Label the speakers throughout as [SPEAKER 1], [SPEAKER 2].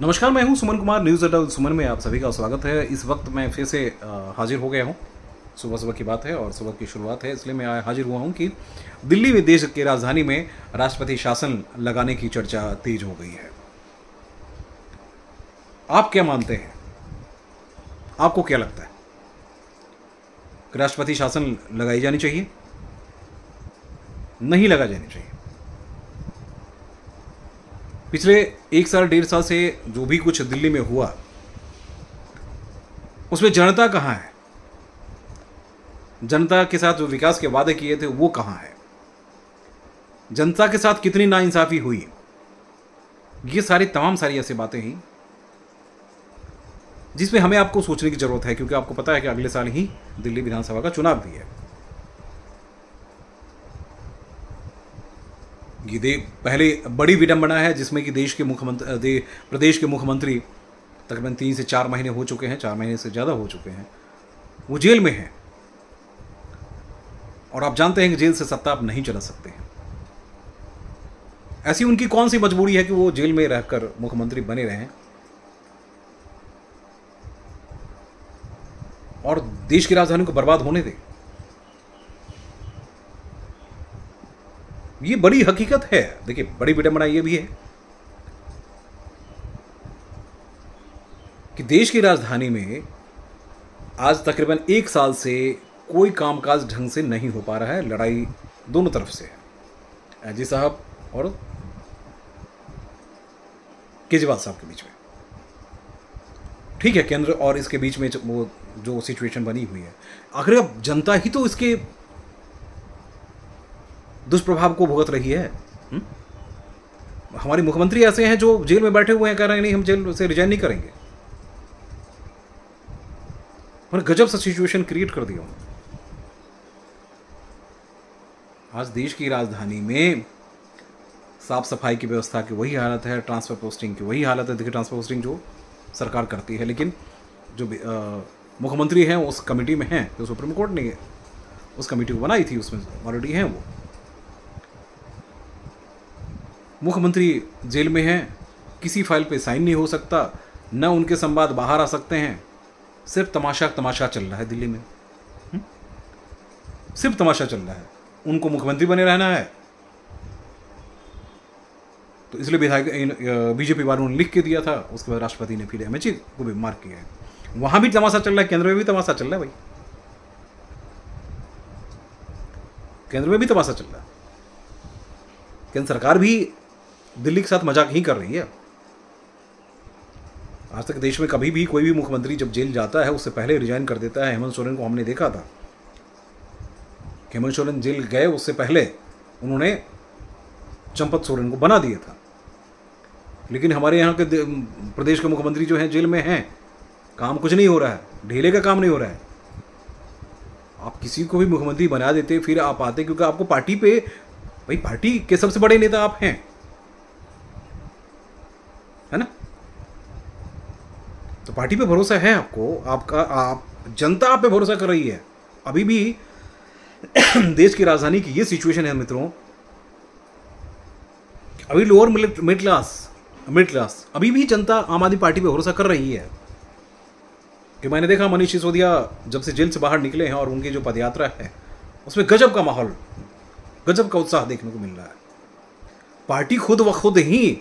[SPEAKER 1] नमस्कार, मैं हूं सुमन कुमार। न्यूज़ अड्डा सुमन में आप सभी का स्वागत है। इस वक्त मैं फिर से हाजिर हो गया हूं। सुबह सुबह की बात है और सुबह की शुरुआत है, इसलिए मैं हाजिर हुआ हूं कि दिल्ली में, देश की राजधानी में राष्ट्रपति शासन लगाने की चर्चा तेज हो गई है। आप क्या मानते हैं? आपको क्या लगता है कि राष्ट्रपति शासन लगाई जानी चाहिए, नहीं लगाई जानी चाहिए? पिछले 1 साल 1.5 साल से जो भी कुछ दिल्ली में हुआ, उसमें जनता कहाँ है? जनता के साथ जो विकास के वादे किए थे वो कहाँ है? जनता के साथ कितनी नाइंसाफी हुई? ये तमाम सारी ऐसी बातें हैं जिसमें हमें आपको सोचने की जरूरत है, क्योंकि आपको पता है कि अगले साल ही दिल्ली विधानसभा का चुनाव भी है। ये पहले बड़ी विडंबना है जिसमें कि प्रदेश के मुख्यमंत्री तकरीबन 3 से 4 महीने हो चुके हैं, 4 महीने से ज़्यादा हो चुके हैं, वो जेल में हैं। और आप जानते हैं कि जेल से सत्ता आप नहीं चला सकते हैं। ऐसी उनकी कौन सी मजबूरी है कि वो जेल में रहकर मुख्यमंत्री बने रहें और देश की राजधानी को बर्बाद होने दें? ये बड़ी हकीकत है। देखिए, बड़ी विडंबना ये भी है कि देश की राजधानी में आज तकरीबन 1 साल से कोई कामकाज ढंग से नहीं हो पा रहा है। लड़ाई दोनों तरफ से है, एजी साहब और केजरीवाल साहब के बीच में। ठीक है, केंद्र और इसके बीच में वो जो सिचुएशन बनी हुई है, आखिर अब जनता ही तो इसके दुष्प्रभाव को भुगत रही है। हमारे मुख्यमंत्री ऐसे हैं जो जेल में बैठे हुए हैं, कह रहे हैं नहीं, हम जेल से रिजाइन नहीं करेंगे। और गजब सा सिचुएशन क्रिएट कर दिया। आज देश की राजधानी में साफ सफाई की व्यवस्था की वही हालत है, ट्रांसफर पोस्टिंग की वही हालत है। देखिए, ट्रांसफर पोस्टिंग जो सरकार करती है, लेकिन जो मुख्यमंत्री हैं उस कमेटी में हैं, जो सुप्रीम कोर्ट ने उस कमेटी को बनाई थी, उसमें ऑलरेडी हैं। वो मुख्यमंत्री जेल में हैं, किसी फाइल पे साइन नहीं हो सकता, न उनके संवाद बाहर आ सकते हैं। सिर्फ तमाशा चल रहा है दिल्ली में। सिर्फ तमाशा चल रहा है। उनको मुख्यमंत्री बने रहना है, तो इसलिए विधायक बीजेपी वालों ने लिख के दिया था। उसके बाद राष्ट्रपति ने फिर एमएचए को भी मार्क किया है। वहां भी तमाशा चल रहा है, केंद्र में भी तमाशा चल रहा है भाई। केंद्र में भी तमाशा चल रहा है। केंद्र सरकार भी दिल्ली के साथ मजाक ही कर रही है। आज तक देश में कभी भी कोई भी मुख्यमंत्री जब जेल जाता है उससे पहले रिजाइन कर देता है। हेमंत सोरेन को हमने देखा था। हेमंत सोरेन जेल गए उससे पहले उन्होंने चंपत सोरेन को बना दिया था। लेकिन हमारे यहाँ के प्रदेश के मुख्यमंत्री जो हैं जेल में हैं, काम कुछ नहीं हो रहा है, ढीले का काम नहीं हो रहा है। आप किसी को भी मुख्यमंत्री बना देते, फिर आप आते क्योंकि आपको पार्टी पे, भाई पार्टी के सबसे बड़े नेता आप हैं, है ना? तो पार्टी पे भरोसा है आपको, आप जनता आप पे भरोसा कर रही है। अभी भी देश की राजधानी की ये सिचुएशन है मित्रों। अभी लोअर मिडिल क्लास अभी भी जनता आम आदमी पार्टी पे भरोसा कर रही है। कि मैंने देखा मनीष सिसोदिया जब से जेल से बाहर निकले हैं और उनकी जो पदयात्रा है उसमें गजब का माहौल, गजब का उत्साह देखने को मिल रहा है। पार्टी खुद व खुद ही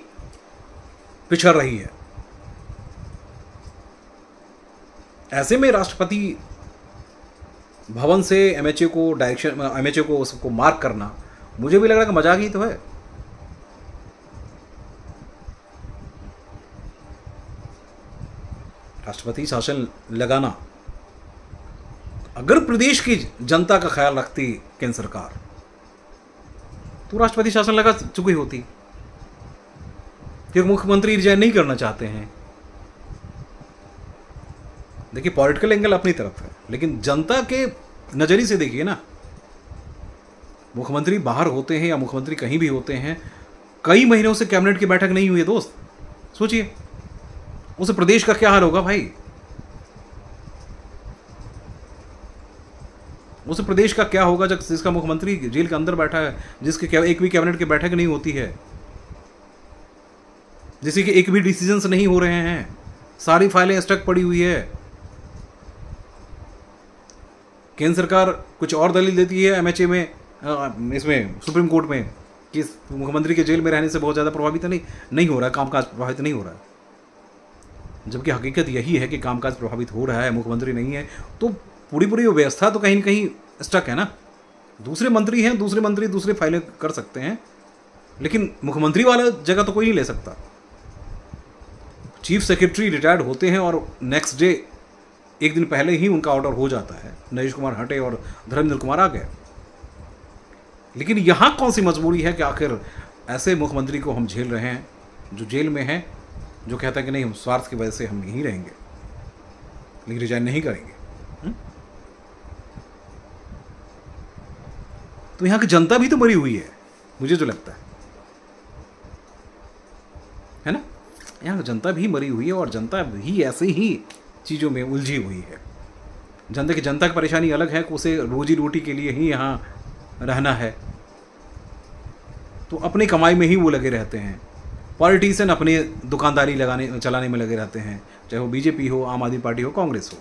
[SPEAKER 1] पिछड़ रही है। ऐसे में राष्ट्रपति भवन से एमएचए को उसको मार्क करना, मुझे भी लग रहा है कि मजाक ही तो है। राष्ट्रपति शासन लगाना, अगर प्रदेश की जनता का ख्याल रखती केंद्र सरकार तो राष्ट्रपति शासन लगा चुकी होती। क्योंकि मुख्यमंत्री रिजाइन नहीं करना चाहते हैं। देखिए, पॉलिटिकल एंगल अपनी तरफ है, लेकिन जनता के नजरिए से देखिए ना। मुख्यमंत्री बाहर होते हैं या मुख्यमंत्री कहीं भी होते हैं, कई महीनों से कैबिनेट की बैठक नहीं हुई है दोस्त। सोचिए उस प्रदेश का क्या हाल होगा भाई। उस प्रदेश का क्या होगा जिसका मुख्यमंत्री जेल के अंदर बैठा है, जिसके एक भी कैबिनेट की बैठक नहीं होती है। जैसे कि एक भी डिसीजंस नहीं हो रहे हैं, सारी फाइलें स्टक पड़ी हुई है। केंद्र सरकार कुछ और दलील देती है एमएचए में, इसमें सुप्रीम कोर्ट में, कि मुख्यमंत्री के जेल में रहने से बहुत ज़्यादा प्रभावित नहीं हो रहा है, कामकाज प्रभावित नहीं हो रहा है। जबकि हकीकत यही है कि कामकाज प्रभावित हो रहा है, मुख्यमंत्री नहीं है, तो पूरी व्यवस्था तो कहीं ना कहीं स्टक है ना। दूसरे मंत्री हैं, दूसरे मंत्री दूसरे फाइलें कर सकते हैं, लेकिन मुख्यमंत्री वाला जगह तो कोई नहीं ले सकता। चीफ सेक्रेटरी रिटायर्ड होते हैं और नेक्स्ट डे, एक दिन पहले ही उनका ऑर्डर हो जाता है, नरेश कुमार हटे और धर्मेंद्र कुमार आ गए। लेकिन यहाँ कौन सी मजबूरी है कि आखिर ऐसे मुख्यमंत्री को हम झेल रहे हैं जो जेल में हैं, जो कहता है कि नहीं हम स्वार्थ की वजह से हम यहीं रहेंगे, लेकिन रिजाइन नहीं करेंगे। तो यहाँ की जनता भी तो मरी हुई है, मुझे जो लगता है ना। यहाँ की जनता भी मरी हुई है और जनता भी ऐसे ही चीज़ों में उलझी हुई है। जनता की परेशानी अलग है कि उसे रोजी रोटी के लिए ही यहाँ रहना है, तो अपनी कमाई में ही वो लगे रहते हैं। पॉलिटिशियन अपने दुकानदारी चलाने में लगे रहते हैं, चाहे वो बीजेपी हो, आम आदमी पार्टी हो, कांग्रेस हो।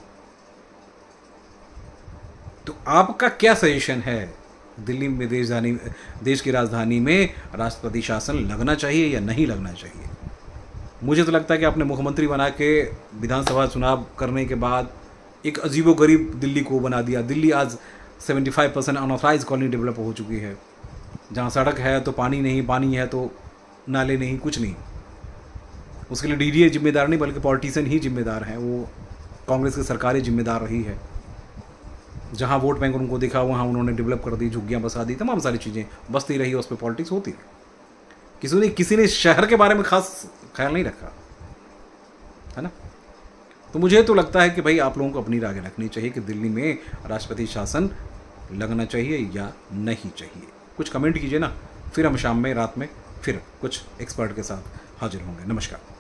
[SPEAKER 1] तो आपका क्या सजेशन है, दिल्ली में देश की राजधानी में राष्ट्रपति शासन लगना चाहिए या नहीं लगना चाहिए? मुझे तो लगता है कि आपने मुख्यमंत्री बना के विधानसभा चुनाव करने के बाद एक अजीबोगरीब दिल्ली को बना दिया। दिल्ली आज 75% अनऑथराइज कॉलोनी डेवलप हो चुकी है, जहाँ सड़क है तो पानी नहीं, पानी है तो नाले नहीं, कुछ नहीं। उसके लिए डीडीए जिम्मेदार नहीं बल्कि पॉलिटिशियन ही जिम्मेदार हैं। वो कांग्रेस की सरकारें जिम्मेदार रही है। जहाँ वोट बैंक उनको दिखा वहाँ उन्होंने डेवलप कर दी, झुग्गियाँ बसा दी, तमाम सारी चीज़ें बसती रही, उस पर पॉलिटिक्स होती रही। किसी ने शहर के बारे में खास ख्याल नहीं रखा, है ना। तो मुझे तो लगता है कि भाई आप लोगों को अपनी राय रखनी चाहिए कि दिल्ली में राष्ट्रपति शासन लगना चाहिए या नहीं चाहिए। कुछ कमेंट कीजिए ना, फिर हम शाम में, रात में फिर कुछ एक्सपर्ट के साथ हाजिर होंगे। नमस्कार।